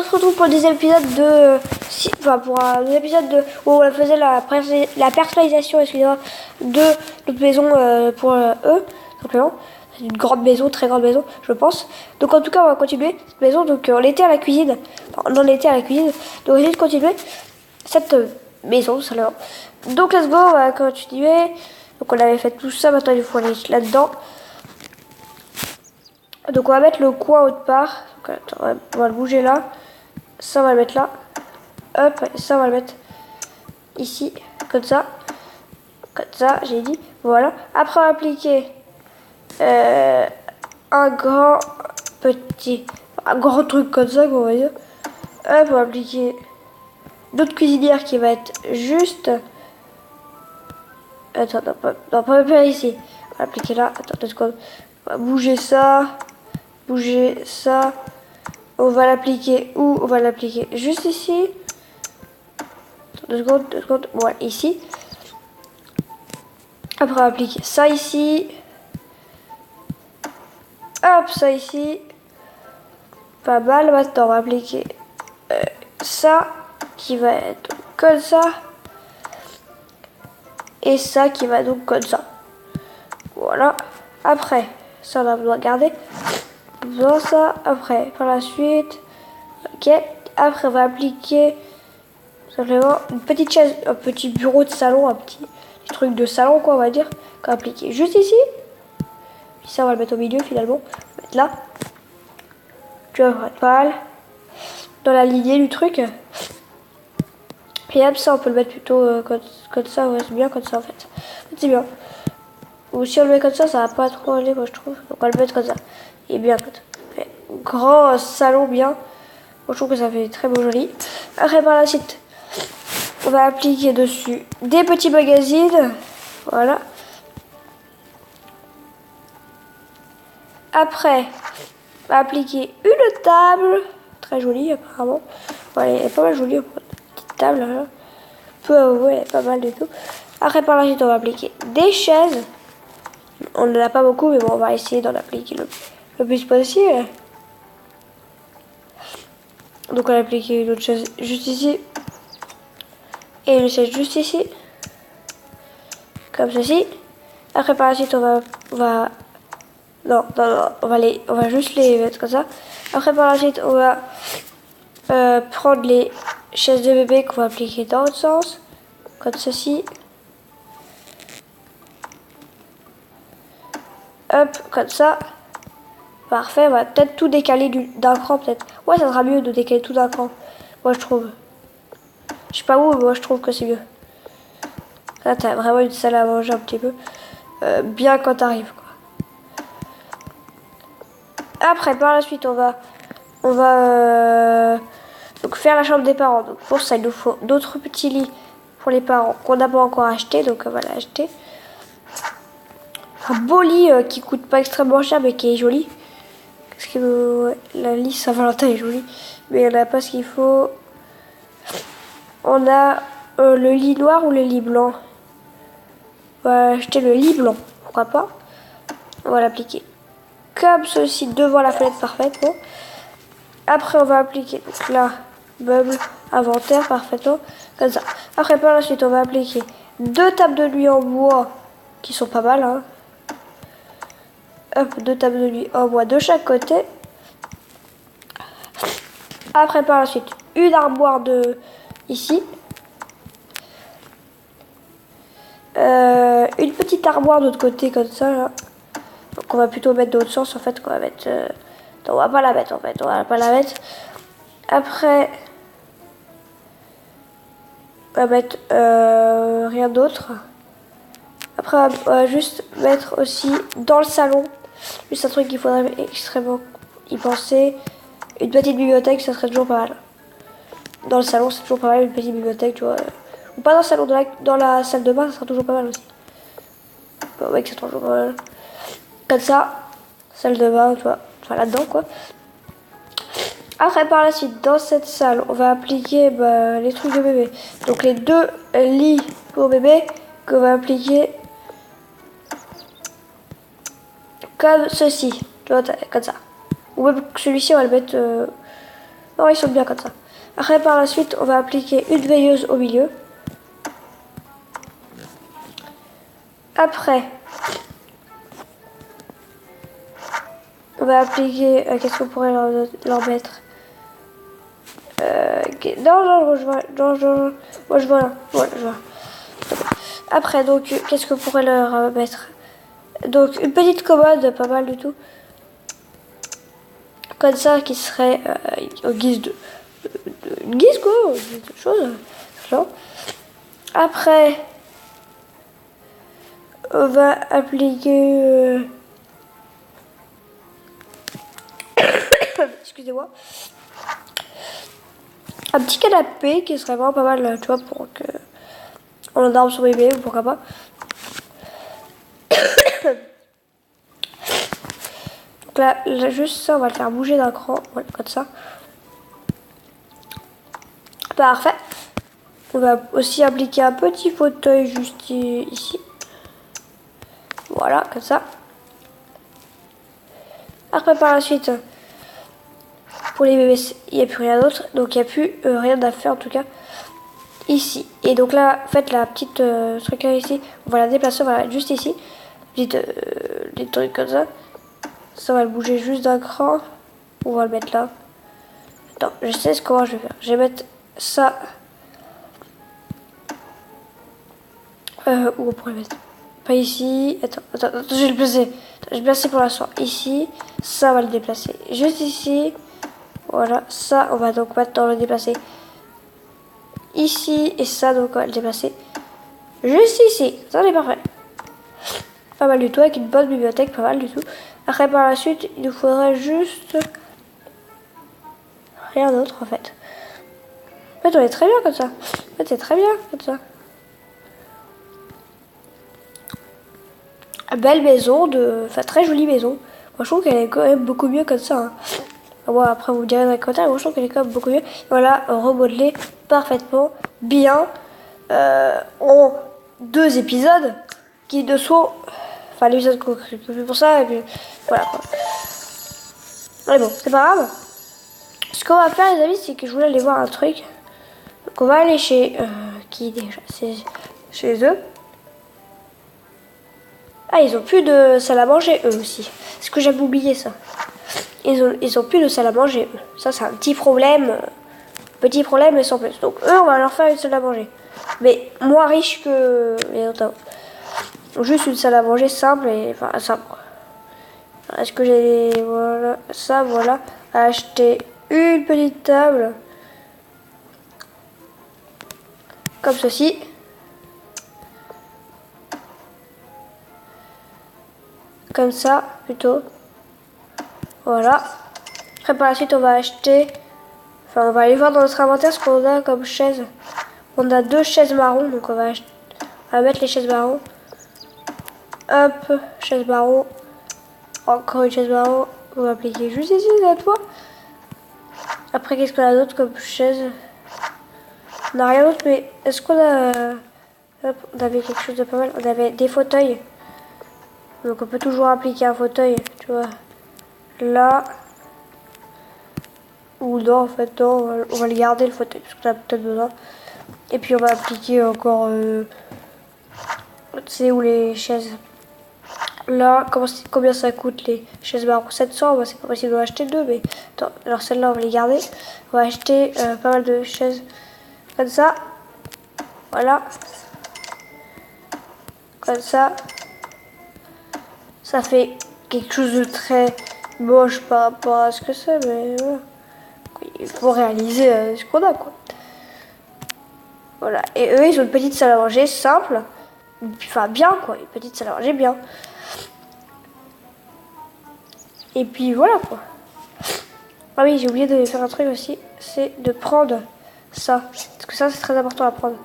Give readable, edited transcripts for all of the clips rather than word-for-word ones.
se retrouve pour des épisodes de... Enfin, pour un épisode de, où on faisait la personnalisation, excusez-moi, de notre maison pour eux, simplement. C'est une grande maison, très grande maison, je pense. Donc en tout cas, on va continuer cette maison. Donc on était à la cuisine. Enfin, on en était à la cuisine. Donc on va essayer de continuer cette maison, simplement. Donc let's go, on va continuer. Donc on avait fait tout ça, maintenant il faut aller là-dedans. Donc on va mettre le coin autre part. Donc, attends, on va le bouger là. Ça on va le mettre là. Hop, et ça on va le mettre ici, comme ça. Comme ça, j'ai dit. Voilà. Après on va appliquer un grand truc comme ça, on va dire. Hop, on va appliquer d'autres cuisinières qui va être juste. Attends, non, pas ici. On va appliquer là. Attends 2 secondes. On va bouger ça. Bouger ça. On va l'appliquer où? On va l'appliquer juste ici. 2 secondes, 2 secondes. Voilà, ici. Après, on va appliquer ça ici. Hop, ça ici. Pas mal. Maintenant, on va appliquer ça qui va être comme ça. Et ça qui va donc comme ça. Voilà. Après, ça on a besoin de garder. Besoin ça. Après, par la suite. Ok. Après, on va appliquer simplement une petite chaise, un petit bureau de salon, un petit truc de salon, quoi, on va dire. Qu'on va appliquer juste ici. Puis ça, on va le mettre au milieu finalement. On va mettre là. Tu vas voir pas mal. Dans la lignée du truc. Et hop, ça, on peut le mettre plutôt comme ça. Ouais, c'est bien comme ça en fait. C'est bien. Ou si on le met comme ça va pas trop aller, moi je trouve. Donc on va le mettre comme ça. Et bien comme ça. Grand salon bien. Moi je trouve que ça fait très beau joli. Après par la suite, on va appliquer dessus des petits magazines. Voilà. Après, on va appliquer une table. Très jolie apparemment. Ouais, elle est pas mal jolie. Une petite table. Là. Ouais, elle est pas mal du tout. Après par la suite, on va appliquer des chaises. On n'en a pas beaucoup, mais bon, on va essayer d'en appliquer le plus possible. Donc on va appliquer une autre chaise juste ici. Et une chaise juste ici. Comme ceci. Après par la suite, on va on va juste les mettre comme ça. Après par la suite, on va prendre les chaises de bébé qu'on va appliquer dans l'autre sens. Comme ceci. Hop, comme ça. Parfait, on va peut-être tout décaler d'un cran, peut-être. Ouais, ça sera mieux de décaler tout d'un cran. Moi, je trouve. Je sais pas où, mais moi, je trouve que c'est mieux. Là, t'as vraiment une salle à manger un petit peu. Bien quand t'arrives, quoi. Après, par la suite, on va donc faire la chambre des parents. Donc, pour ça, il nous faut d'autres petits lits pour les parents qu'on n'a pas encore acheté. Donc, on va l'acheter. Un beau lit qui coûte pas extrêmement cher, mais qui est joli. Parce que ouais, la liste Saint-Valentin est jolie, mais on n'a pas ce qu'il faut. On a le lit noir ou le lit blanc. On va acheter le lit blanc, pourquoi pas. On va l'appliquer comme ceci devant la fenêtre parfaitement. Après, on va appliquer donc là, meuble, inventaire parfaitement, comme ça. Après, par la suite, on va appliquer 2 tables de nuit en bois qui sont pas mal. Hein. Hop, 2 tables de nuit en bois de chaque côté. Après, par la suite, une armoire de ici. Une petite armoire de l'autre côté, comme ça, là. Donc, on va plutôt mettre de l'autre sens, en fait, qu'on va mettre... Non, on va pas la mettre, en fait. On va pas la mettre. Après, on va mettre rien d'autre. Après, on va juste mettre aussi dans le salon. Juste un truc qu'il faudrait extrêmement y penser. Une petite bibliothèque, ça serait toujours pas mal. Dans le salon, c'est toujours pas mal, une petite bibliothèque, tu vois. Ou pas dans le salon, dans la salle de bain, ça sera toujours pas mal aussi. Bon, mec, c'est toujours pas mal. Comme ça, salle de bain, tu vois, là-dedans, quoi. Après, par la suite, dans cette salle, on va appliquer les trucs de bébé. Donc, les 2 lits pour bébé qu'on va appliquer comme ceci. Tu vois, comme ça. Ou même celui-ci, on va le mettre Non, ils sont bien comme ça. Après, par la suite, on va appliquer une veilleuse au milieu. Après, on va appliquer... qu'est-ce qu'on pourrait leur mettre non, je vois. Non, moi, je vois là. Ouais, je vois. Après, donc, qu'est-ce qu'on pourrait leur mettre? Donc, une petite commode, pas mal du tout. Comme ça, qui serait en guise de... Une guise, quoi, de choses. Genre. Après, on va appliquer... excusez-moi. Un petit canapé qui serait vraiment pas mal, tu vois, pour que on endorme son bébé ou pourquoi pas. Donc là, juste ça, on va le faire bouger d'un cran, voilà, comme ça. Parfait. On va aussi appliquer un petit fauteuil juste ici. Voilà, comme ça. Après, par la suite, pour les bébés, il n'y a plus rien d'autre. Donc, il n'y a plus rien à faire, en tout cas, ici. Et donc là, faites la petite truc là ici. On va la déplacer, on va la mettre juste ici. Des trucs comme ça. Ça va le bouger juste d'un cran. On va le mettre là. Attends, je sais comment je vais faire. Je vais mettre ça. Où on pourrait mettre? Pas ici. Attends, je vais le placer. Je vais le placer pour l'instant. Ici. Ça, on va le déplacer. Juste ici. Voilà. Ça, on va donc maintenant le déplacer. Ici. Et ça, donc on va le déplacer. Juste ici. Ça, on est parfait. Pas mal du tout. Avec une bonne bibliothèque. Pas mal du tout. Après, par la suite, il nous faudrait juste... rien d'autre, en fait. En fait, on est très bien comme ça. En fait, c'est très bien comme ça. Belle maison, enfin très jolie maison. Moi je trouve qu'elle est quand même beaucoup mieux comme ça. Hein. Bon, après vous me direz dans les commentaires, moi je trouve qu'elle est quand même beaucoup mieux. Voilà, remodelée parfaitement, bien, en 2 épisodes qui ne sont... Enfin l'épisode qu'on fait pour ça, et puis voilà quoi. Mais bon, c'est pas grave. Ce qu'on va faire les amis, c'est que je voulais aller voir un truc. Donc on va aller chez... qui déjà? C'est chez eux. Ah, ils ont plus de salle à manger, eux aussi. Est-ce que j'avais oublié ça? Ils ont plus de salle à manger, eux. Ça, c'est un petit problème. Petit problème, mais sans plus. Donc, eux, on va leur faire une salle à manger. Mais moins riche que les autres. Donc, juste une salle à manger simple et... Enfin, simple. Est-ce que j'ai... Voilà. Ça, voilà. Acheter une petite table. Comme ceci. Comme ça, plutôt. Voilà. Après, par la suite, on va acheter... Enfin, on va aller voir dans notre inventaire ce qu'on a comme chaise. On a 2 chaises marron, donc on va mettre les chaises marron. Hop, chaise marron. Encore une chaise marron. On va appliquer juste ici, la toit. Après, qu'est-ce qu'on a d'autre comme chaise? On n'a rien d'autre, mais est-ce qu'on a... Hop, on avait quelque chose de pas mal. On avait des fauteuils. Donc on peut toujours appliquer un fauteuil, tu vois. Là. Ou non, en fait, non, on va le garder le fauteuil, parce qu'on a peut-être besoin. Et puis on va appliquer encore, tu sais, où les chaises. Là, combien ça coûte les chaises marron? 700, bah, c'est pas possible d'en acheter 2, mais attends, alors celle-là on va les garder. On va acheter pas mal de chaises comme ça. Voilà. Comme ça. Ça fait quelque chose de très moche par rapport à ce que c'est, mais voilà. Il faut réaliser ce qu'on a, quoi. Voilà. Et eux, ils ont une petite salle à manger simple. Enfin, bien, quoi. Une petite salle à manger bien. Et puis, voilà, quoi. Ah oui, j'ai oublié de faire un truc aussi. C'est de prendre ça. Parce que ça, c'est très important à prendre.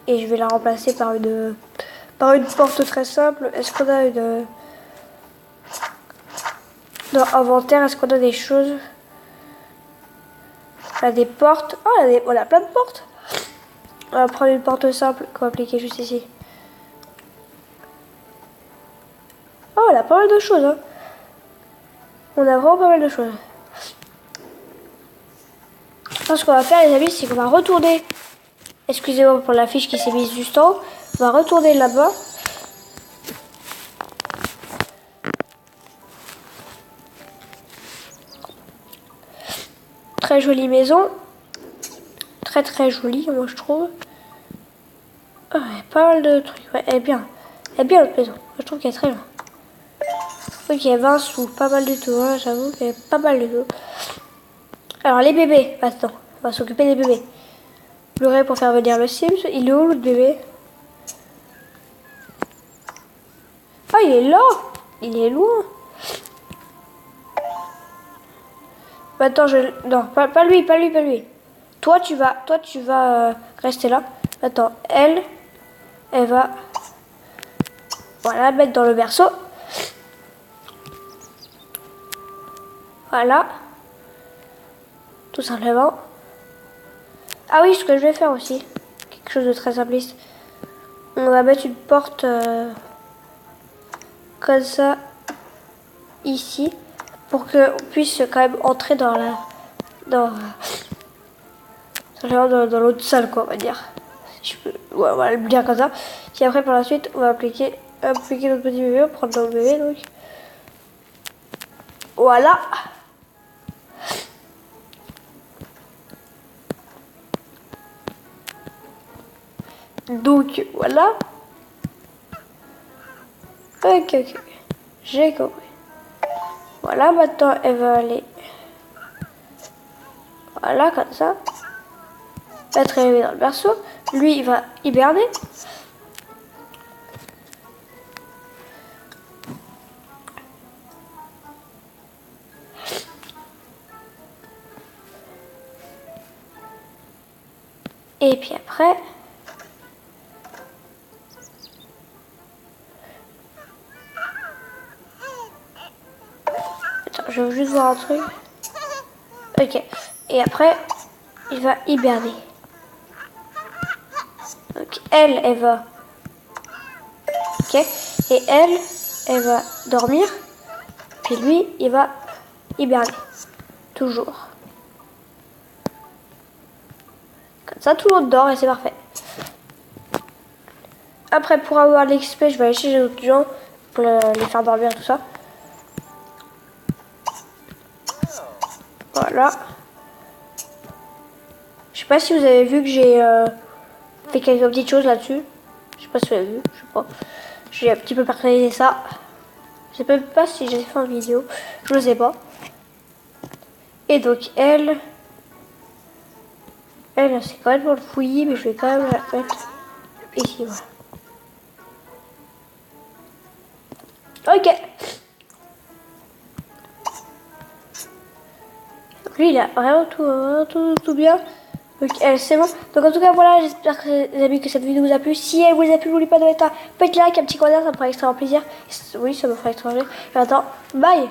Et je vais la remplacer par une porte très simple. Est-ce qu'on a une... Dans inventaire, est-ce qu'on a des choses? On a des portes. Oh, on a plein de portes. On va prendre une porte simple qu'on va appliquer juste ici. Oh, on a pas mal de choses. Hein. On a vraiment pas mal de choses. Enfin, ce qu'on va faire, les amis, c'est qu'on va retourner. Excusez-moi pour la fiche qui s'est mise juste en haut. On va retourner là-bas. Très jolie maison. Très très jolie, moi je trouve. Oh, il y a pas mal de trucs. Ouais, elle est bien. Elle est bien notre maison. Je trouve qu'elle est très bien. Ok, 20 sous. Pas mal du tout. Hein, j'avoue qu'elle est pas mal du tout. Alors, les bébés. Maintenant, on va s'occuper des bébés. Blu-ray pour faire venir le Sims. Il est où le bébé? Ah, il est là. Il est loin. Attends, non, pas lui, pas lui, pas lui. Toi, tu vas rester là. Attends, elle va, voilà, mettre dans le berceau. Voilà. Tout simplement. Ah oui, ce que je vais faire aussi. Quelque chose de très simpliste. On va mettre une porte comme ça, ici. Pour qu'on puisse quand même entrer dans la... Dans l'autre salle, quoi, on va dire. Si je peux, ouais, on va le dire comme ça. Puis après, par la suite, on va appliquer notre petit bébé, on prend notre bébé, donc. Voilà. Donc, voilà. Ok, ok. J'ai compris. Voilà, maintenant, elle va aller... Voilà, comme ça. Être réveillé dans le berceau. Lui, il va hiberner. Et puis après... Attends, je veux juste voir un truc. Ok. Et après, il va hiberner. Donc elle va... Ok. Et elle va dormir. Puis lui, il va hiberner. Toujours. Comme ça, tout le monde dort et c'est parfait. Après, pour avoir l'XP, je vais aller chez d'autres gens pour les faire dormir, tout ça. Voilà. Je sais pas si vous avez vu que j'ai fait quelques petites choses là-dessus. Je sais pas si vous avez vu, je sais pas. J'ai un petit peu personnalisé ça. Je sais même pas si j'ai fait en vidéo. Je ne sais pas. Et donc elle c'est quand même pour le fouillis, mais je vais quand même la mettre ici, voilà. Ok. Lui, il a vraiment tout bien. Donc elle, c'est bon. Donc en tout cas, voilà, j'espère que les amis que cette vidéo vous a plu. Si elle vous a plu, n'oubliez pas de mettre un petit like, un petit commentaire, ça me ferait extrêmement plaisir. Oui, ça me ferait extrêmement plaisir. Et attends, bye.